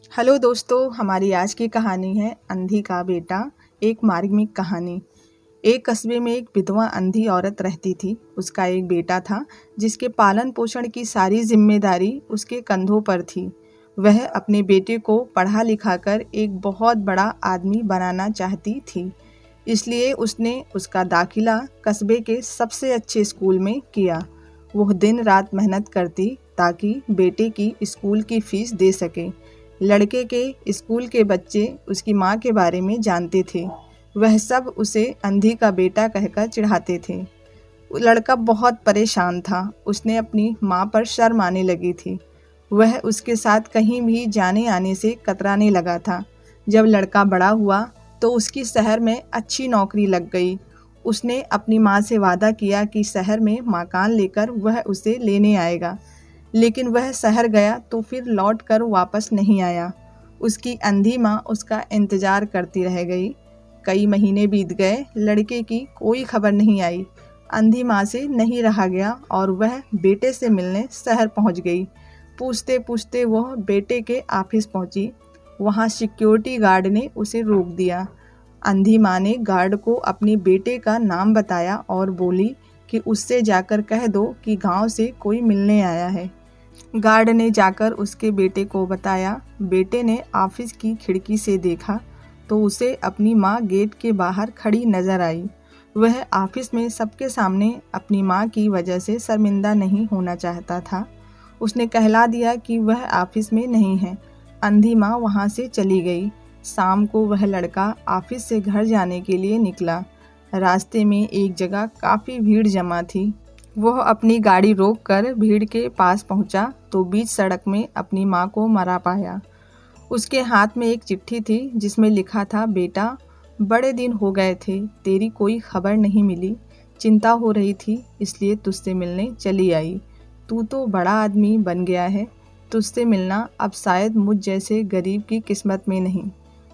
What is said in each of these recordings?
Hello दोस्तों, हमारी आज की कहानी है अंधी का बेटा। एक मार्मिक कहानी। एक कस्बे में एक विधवा अंधी औरत रहती थी। उसका एक बेटा था जिसके पालन पोषण की सारी जिम्मेदारी उसके कंधों पर थी। वह अपने बेटे को पढ़ा लिखा कर एक बहुत बड़ा आदमी बनाना चाहती थी। इसलिए उसने उसका दाखिला कस्बे के सबसे अच्छे स्कूल में किया। वह दिन रात मेहनत करती ताकि बेटे की स्कूल की फीस दे सके। लड़के के स्कूल के बच्चे उसकी माँ के बारे में जानते थे। वह सब उसे अंधी का बेटा कहकर चिढ़ाते थे। लड़का बहुत परेशान था। उसने अपनी माँ पर शर्म आने लगी थी। वह उसके साथ कहीं भी जाने आने से कतराने लगा था। जब लड़का बड़ा हुआ तो उसकी शहर में अच्छी नौकरी लग गई। उसने अपनी माँ से वादा किया कि शहर में मकान लेकर वह उसे लेने आएगा। लेकिन वह शहर गया तो फिर लौट कर वापस नहीं आया। उसकी अंधी माँ उसका इंतज़ार करती रह गई। कई महीने बीत गए, लड़के की कोई खबर नहीं आई। अंधी माँ से नहीं रहा गया और वह बेटे से मिलने शहर पहुँच गई। पूछते पूछते वह बेटे के ऑफिस पहुँची। वहाँ सिक्योरिटी गार्ड ने उसे रोक दिया। अंधी माँ ने गार्ड को अपने बेटे का नाम बताया और बोली कि उससे जाकर कह दो कि गांव से कोई मिलने आया है। गार्ड ने जाकर उसके बेटे को बताया। बेटे ने ऑफिस की खिड़की से देखा तो उसे अपनी माँ गेट के बाहर खड़ी नजर आई। वह ऑफिस में सबके सामने अपनी माँ की वजह से शर्मिंदा नहीं होना चाहता था। उसने कहला दिया कि वह ऑफिस में नहीं है। अंधी माँ वहाँ से चली गई। शाम को वह लड़का ऑफिस से घर जाने के लिए निकला। रास्ते में एक जगह काफ़ी भीड़ जमा थी। वह अपनी गाड़ी रोककर भीड़ के पास पहुंचा तो बीच सड़क में अपनी माँ को मरा पाया। उसके हाथ में एक चिट्ठी थी जिसमें लिखा था, बेटा, बड़े दिन हो गए थे, तेरी कोई खबर नहीं मिली। चिंता हो रही थी इसलिए तुझसे मिलने चली आई। तू तो बड़ा आदमी बन गया है। तुझसे मिलना अब शायद मुझ जैसे गरीब की किस्मत में नहीं,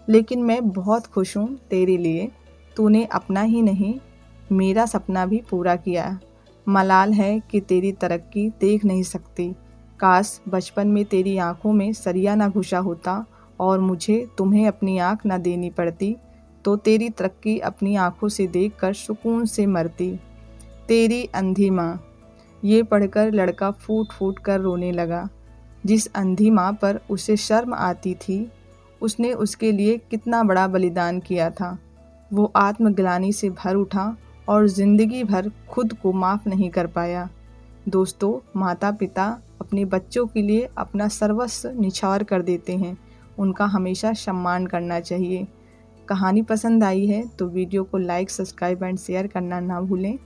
लेकिन मैं बहुत खुश हूँ तेरे लिए। तूने अपना ही नहीं, मेरा सपना भी पूरा किया। मलाल है कि तेरी तरक्की देख नहीं सकती। काश बचपन में तेरी आंखों में सरिया ना घुसा होता और मुझे तुम्हें अपनी आंख ना देनी पड़ती, तो तेरी तरक्की अपनी आंखों से देखकर सुकून से मरती। तेरी अंधी माँ। ये पढ़कर लड़का फूट फूट कर रोने लगा। जिस अंधी माँ पर उसे शर्म आती थी, उसने उसके लिए कितना बड़ा बलिदान किया था। वो आत्मग्लानि से भर उठा और ज़िंदगी भर खुद को माफ़ नहीं कर पाया। दोस्तों, माता पिता अपने बच्चों के लिए अपना सर्वस्व निछावर कर देते हैं। उनका हमेशा सम्मान करना चाहिए। कहानी पसंद आई है तो वीडियो को लाइक, सब्सक्राइब एंड शेयर करना ना भूलें।